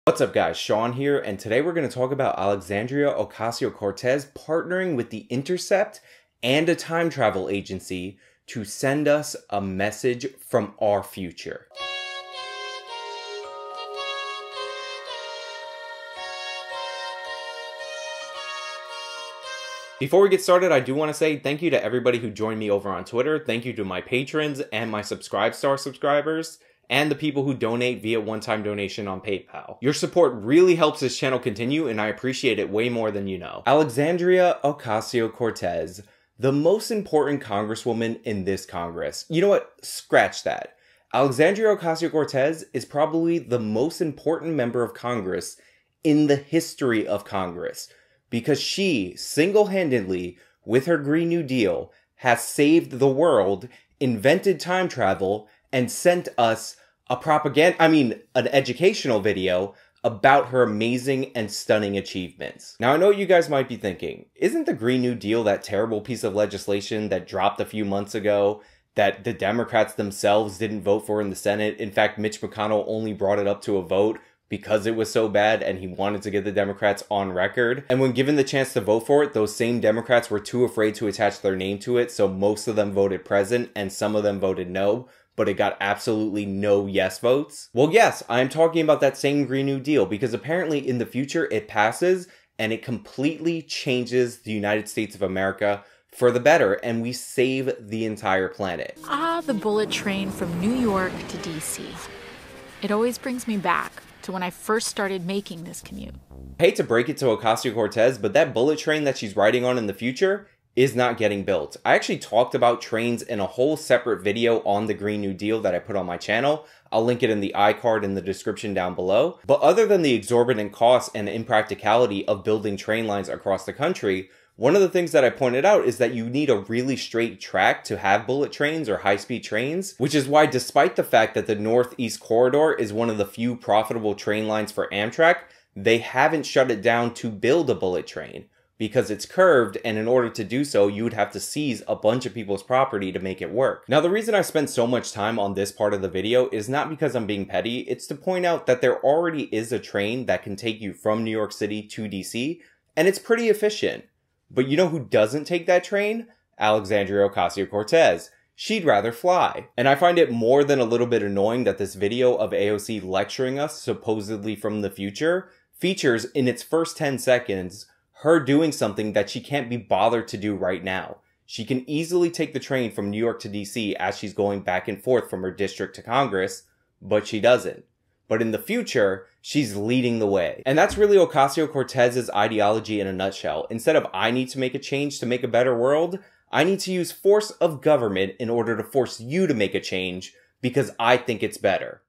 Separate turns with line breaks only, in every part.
What's up guys, Sean here, and today we're going to talk about Alexandria Ocasio-Cortez partnering with the Intercept and a time travel agency to send us a message from our future. Before we get started, I do want to say thank you to everybody who joined me over on Twitter. Thank you to my patrons and my Subscribe Star subscribers, and the people who donate via one-time donation on PayPal. Your support really helps this channel continue, and I appreciate it way more than you know. Alexandria Ocasio-Cortez, the most important congresswoman in this Congress. You know what? Scratch that. Alexandria Ocasio-Cortez is probably the most important member of Congress in the history of Congress, because she, single-handedly, with her Green New Deal, has saved the world, invented time travel, and sent us an educational video about her amazing and stunning achievements. Now, I know you guys might be thinking, isn't the Green New Deal that terrible piece of legislation that dropped a few months ago that the Democrats themselves didn't vote for in the Senate? In fact, Mitch McConnell only brought it up to a vote because it was so bad and he wanted to get the Democrats on record. And when given the chance to vote for it, those same Democrats were too afraid to attach their name to it, so most of them voted present and some of them voted no, but it got absolutely no yes votes. Well, yes, I'm talking about that same Green New Deal, because apparently in the future it passes and it completely changes the United States of America for the better, and we save the entire planet.
Ah, the bullet train from New York to DC. It always brings me back to when I first started making this commute.
I hate to break it to Ocasio-Cortez, but that bullet train that she's riding on in the future is not getting built. I actually talked about trains in a whole separate video on the Green New Deal that I put on my channel. I'll link it in the iCard in the description down below. But other than the exorbitant costs and impracticality of building train lines across the country, one of the things that I pointed out is that you need a really straight track to have bullet trains or high-speed trains, which is why, despite the fact that the Northeast Corridor is one of the few profitable train lines for Amtrak, they haven't shut it down to build a bullet train, because it's curved, and in order to do so, you would have to seize a bunch of people's property to make it work. Now, the reason I spent so much time on this part of the video is not because I'm being petty, it's to point out that there already is a train that can take you from New York City to DC, and it's pretty efficient. But you know who doesn't take that train? Alexandria Ocasio-Cortez. She'd rather fly. And I find it more than a little bit annoying that this video of AOC lecturing us, supposedly from the future, features in its first 10 seconds her doing something that she can't be bothered to do right now. She can easily take the train from New York to DC as she's going back and forth from her district to Congress, but she doesn't. But in the future, she's leading the way. And that's really Ocasio-Cortez's ideology in a nutshell. Instead of I need to make a change to make a better world, I need to use force of government in order to force you to make a change because I think it's better.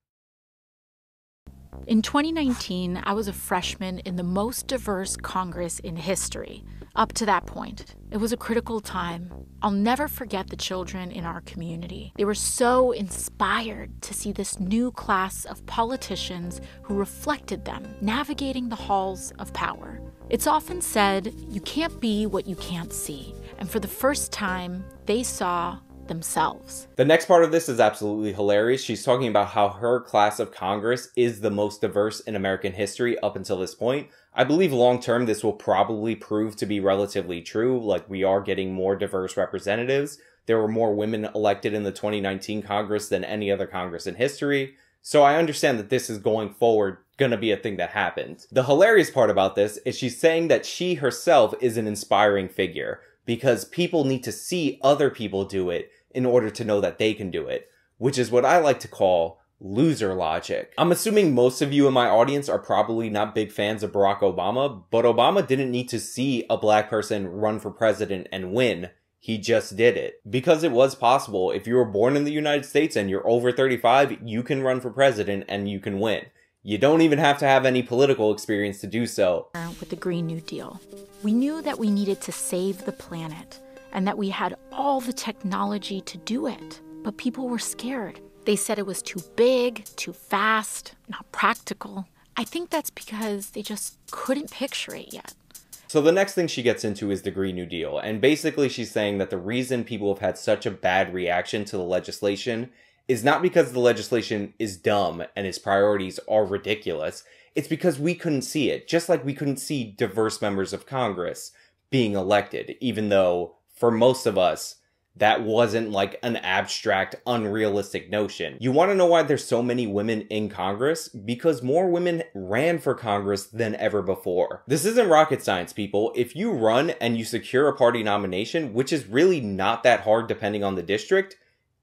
In 2019, I was a freshman in the most diverse Congress in history. Up to that point, it was a critical time. I'll never forget the children in our community. They were so inspired to see this new class of politicians who reflected them, navigating the halls of power. It's often said, you can't be what you can't see. And for the first time, they saw themselves.
The next part of this is absolutely hilarious. She's talking about how her class of Congress is the most diverse in American history up until this point. I believe long-term this will probably prove to be relatively true. Like, we are getting more diverse representatives. There were more women elected in the 2019 Congress than any other Congress in history. So I understand that this is going forward gonna be a thing that happens. The hilarious part about this is she's saying that she herself is an inspiring figure because people need to see other people do it in order to know that they can do it, which is what I like to call loser logic. I'm assuming most of you in my audience are probably not big fans of Barack Obama, but Obama didn't need to see a black person run for president and win. He just did it. Because it was possible. If you were born in the United States and you're over 35, you can run for president and you can win. You don't even have to have any political experience to do so.
With the Green New Deal, we knew that we needed to save the planet and that we had all the technology to do it. But people were scared. They said it was too big, too fast, not practical. I think that's because they just couldn't picture it yet.
So the next thing she gets into is the Green New Deal. And basically she's saying that the reason people have had such a bad reaction to the legislation is not because the legislation is dumb and its priorities are ridiculous. It's because we couldn't see it, just like we couldn't see diverse members of Congress being elected, even though, for most of us, that wasn't like an abstract, unrealistic notion. You want to know why there's so many women in Congress? Because more women ran for Congress than ever before. This isn't rocket science, people. If you run and you secure a party nomination, which is really not that hard depending on the district,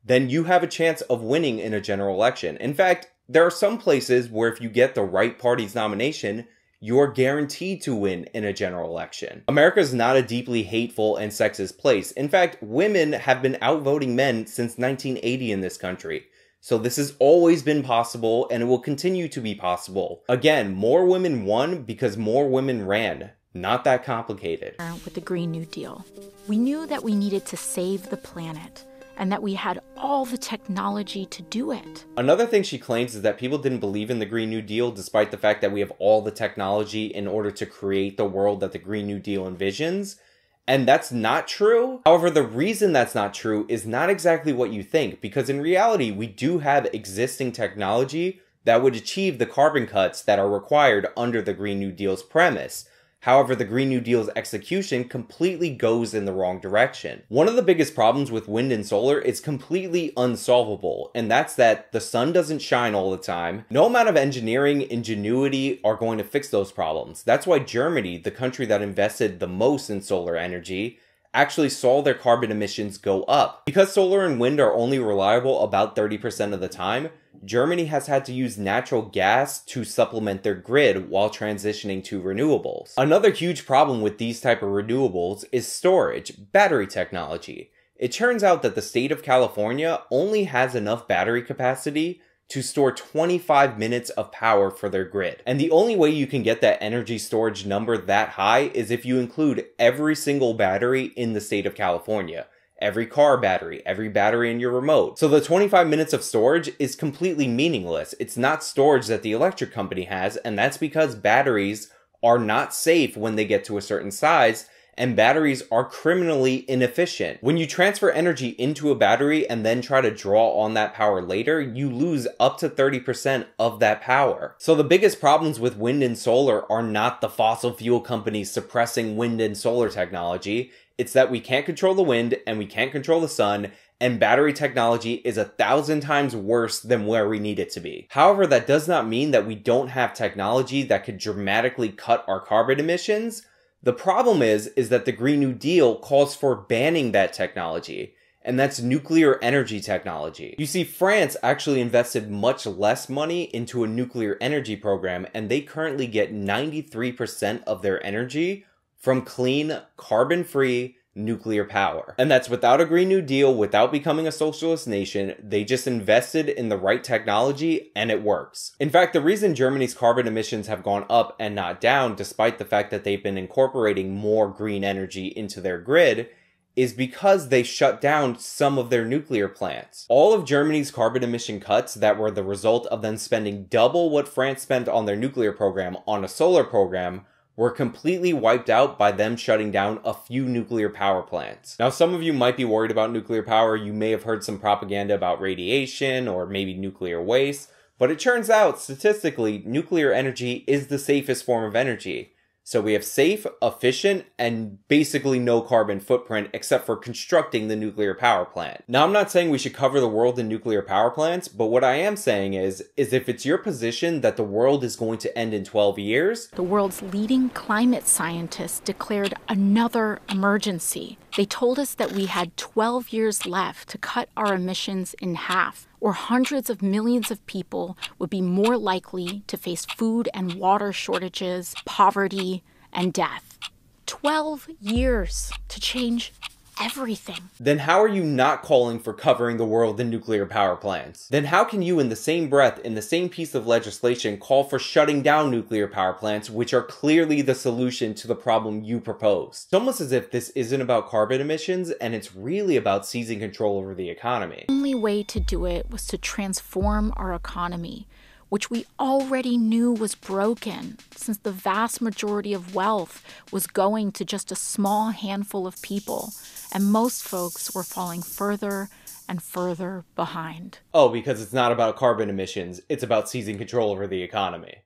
then you have a chance of winning in a general election. In fact, there are some places where if you get the right party's nomination, you're guaranteed to win in a general election. America is not a deeply hateful and sexist place. In fact, women have been outvoting men since 1980 in this country. So this has always been possible, and it will continue to be possible. Again, more women won because more women ran. Not that complicated.
With the Green New Deal, we knew that we needed to save the planet, and that we had all the technology to do it.
Another thing she claims is that people didn't believe in the Green New Deal despite the fact that we have all the technology in order to create the world that the Green New Deal envisions. And that's not true. However, the reason that's not true is not exactly what you think, because in reality, we do have existing technology that would achieve the carbon cuts that are required under the Green New Deal's premise. However, the Green New Deal's execution completely goes in the wrong direction. One of the biggest problems with wind and solar is completely unsolvable, and that's that the sun doesn't shine all the time. No amount of engineering ingenuity are going to fix those problems. That's why Germany, the country that invested the most in solar energy, actually saw their carbon emissions go up. Because solar and wind are only reliable about 30% of the time, Germany has had to use natural gas to supplement their grid while transitioning to renewables. Another huge problem with these type of renewables is storage, battery technology. It turns out that the state of California only has enough battery capacity to store 25 minutes of power for their grid. And the only way you can get that energy storage number that high is if you include every single battery in the state of California. Every car battery, every battery in your remote. So the 25 minutes of storage is completely meaningless. It's not storage that the electric company has, and that's because batteries are not safe when they get to a certain size, and batteries are criminally inefficient. When you transfer energy into a battery and then try to draw on that power later, you lose up to 30% of that power. So the biggest problems with wind and solar are not the fossil fuel companies suppressing wind and solar technology. It's that we can't control the wind and we can't control the sun, and battery technology is 1,000 times worse than where we need it to be. However, that does not mean that we don't have technology that could dramatically cut our carbon emissions. The problem is that the Green New Deal calls for banning that technology, and that's nuclear energy technology. You see, France actually invested much less money into a nuclear energy program, and they currently get 93% of their energy from clean, carbon-free nuclear power. And that's without a Green New Deal, without becoming a socialist nation. They just invested in the right technology, and it works. In fact, the reason Germany's carbon emissions have gone up and not down, despite the fact that they've been incorporating more green energy into their grid, is because they shut down some of their nuclear plants. All of Germany's carbon emission cuts that were the result of them spending double what France spent on their nuclear program on a solar program were completely wiped out by them shutting down a few nuclear power plants. Now, some of you might be worried about nuclear power. You may have heard some propaganda about radiation or maybe nuclear waste, but it turns out, statistically, nuclear energy is the safest form of energy. So we have safe, efficient, and basically no carbon footprint except for constructing the nuclear power plant. Now, I'm not saying we should cover the world in nuclear power plants, but what I am saying is if it's your position that the world is going to end in 12 years...
The world's leading climate scientists declared another emergency. They told us that we had 12 years left to cut our emissions in half, or hundreds of millions of people would be more likely to face food and water shortages, poverty, and death. 12 years to change everything.
Then how are you not calling for covering the world in nuclear power plants? Then how can you, in the same breath, in the same piece of legislation, call for shutting down nuclear power plants, which are clearly the solution to the problem you propose? It's almost as if this isn't about carbon emissions, and it's really about seizing control over the economy.
The only way to do it was to transform our economy, which we already knew was broken, since the vast majority of wealth was going to just a small handful of people, and most folks were falling further and further behind.
Oh, because it's not about carbon emissions, it's about seizing control over the economy.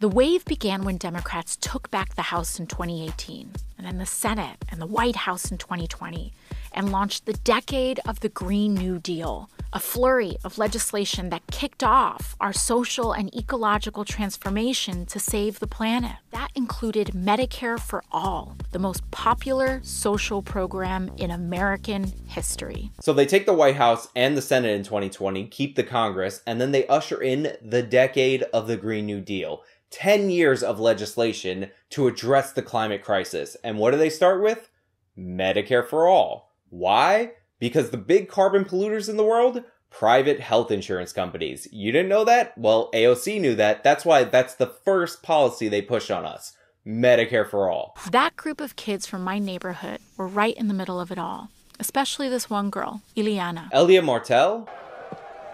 The wave began when Democrats took back the House in 2018, and then the Senate and the White House in 2020, and launched the decade of the Green New Deal, a flurry of legislation that kicked off our social and ecological transformation to save the planet. That included Medicare for All, the most popular social program in American history.
So they take the White House and the Senate in 2020, keep the Congress, and then they usher in the decade of the Green New Deal. 10 years of legislation to address the climate crisis. And what do they start with? Medicare for All. Why? Because the big carbon polluters in the world? Private health insurance companies. You didn't know that? Well, AOC knew that. That's why that's the first policy they pushed on us. Medicare for All.
That group of kids from my neighborhood were right in the middle of it all. Especially this one girl, Ileana.
Elia Martel?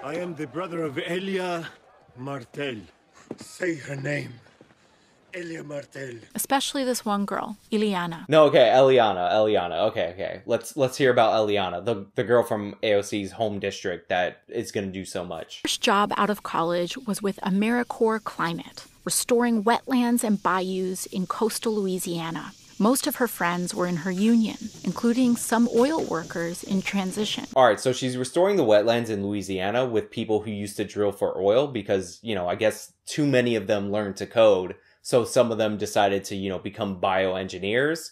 I am the brother of Elia Martel. Say her name. Elia Martel.
Especially this one girl, Ileana.
No, okay, Eliana. Okay. Let's hear about Eliana, the girl from AOC's home district that is going to do so much.
Her first job out of college was with AmeriCorps Climate, restoring wetlands and bayous in coastal Louisiana. Most of her friends were in her union, including some oil workers in transition.
All right, so she's restoring the wetlands in Louisiana with people who used to drill for oil because, I guess too many of them learned to code. So some of them decided to, become bioengineers.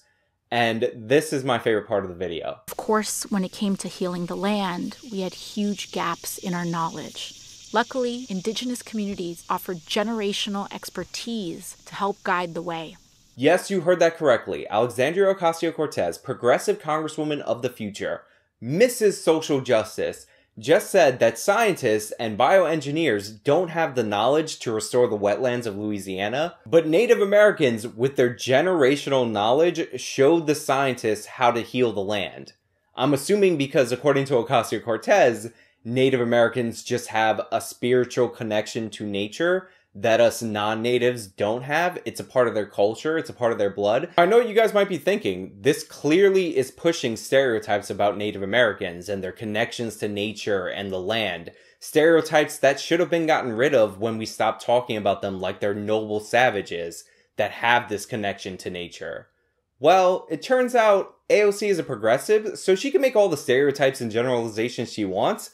And this is my favorite part of the video.
Of course, when it came to healing the land, we had huge gaps in our knowledge. Luckily, indigenous communities offered generational expertise to help guide the way.
Yes, you heard that correctly. Alexandria Ocasio-Cortez, progressive congresswoman of the future, Mrs. Social Justice, just said that scientists and bioengineers don't have the knowledge to restore the wetlands of Louisiana, but Native Americans, with their generational knowledge, showed the scientists how to heal the land. I'm assuming because, according to Ocasio-Cortez, Native Americans just have a spiritual connection to nature that us non-natives don't have. It's a part of their culture. It's a part of their blood. I know what you guys might be thinking. This clearly is pushing stereotypes about Native Americans and their connections to nature and the land. Stereotypes that should have been gotten rid of when we stopped talking about them like they're noble savages that have this connection to nature. Well, it turns out AOC is a progressive, so she can make all the stereotypes and generalizations she wants,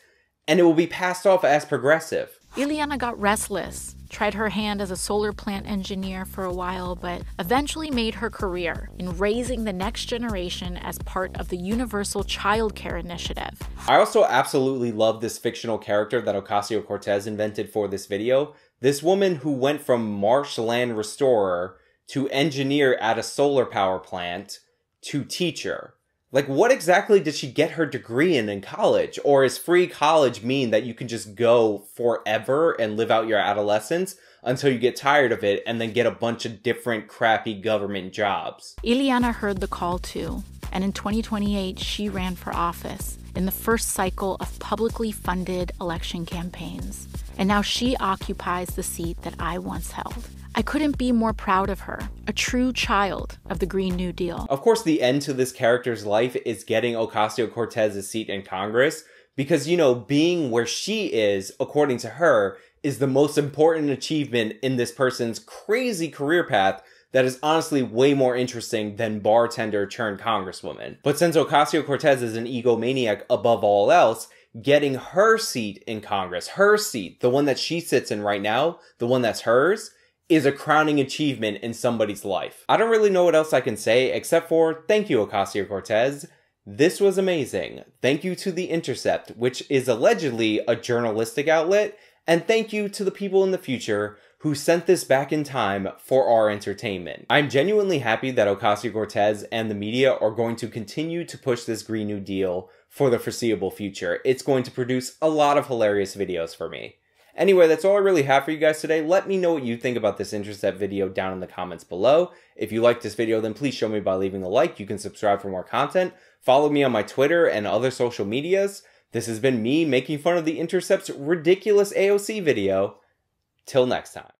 and it will be passed off as progressive.
Ileana got restless, tried her hand as a solar plant engineer for a while, but eventually made her career in raising the next generation as part of the Universal Child Care Initiative.
I also absolutely love this fictional character that Ocasio-Cortez invented for this video. This woman who went from marshland restorer to engineer at a solar power plant to teacher. Like, what exactly did she get her degree in college? Or is free college mean that you can just go forever and live out your adolescence until you get tired of it and then get a bunch of different crappy government jobs?
Ileana heard the call too, and in 2028 she ran for office in the first cycle of publicly funded election campaigns. And now she occupies the seat that I once held. I couldn't be more proud of her, a true child of the Green New Deal.
Of course, the end to this character's life is getting Ocasio-Cortez's seat in Congress because, being where she is, according to her, is the most important achievement in this person's crazy career path that is honestly way more interesting than bartender turned congresswoman. But since Ocasio-Cortez is an egomaniac above all else, getting her seat in Congress, her seat, the one that she sits in right now, the one that's hers, is a crowning achievement in somebody's life. I don't really know what else I can say except for thank you, Ocasio-Cortez. This was amazing. Thank you to The Intercept, which is allegedly a journalistic outlet, and thank you to the people in the future who sent this back in time for our entertainment. I'm genuinely happy that Ocasio-Cortez and the media are going to continue to push this Green New Deal for the foreseeable future. It's going to produce a lot of hilarious videos for me. Anyway, that's all I really have for you guys today. Let me know what you think about this Intercept video down in the comments below. If you liked this video, then please show me by leaving a like. You can subscribe for more content. Follow me on my Twitter and other social medias. This has been me making fun of The Intercept's ridiculous AOC video. Till next time.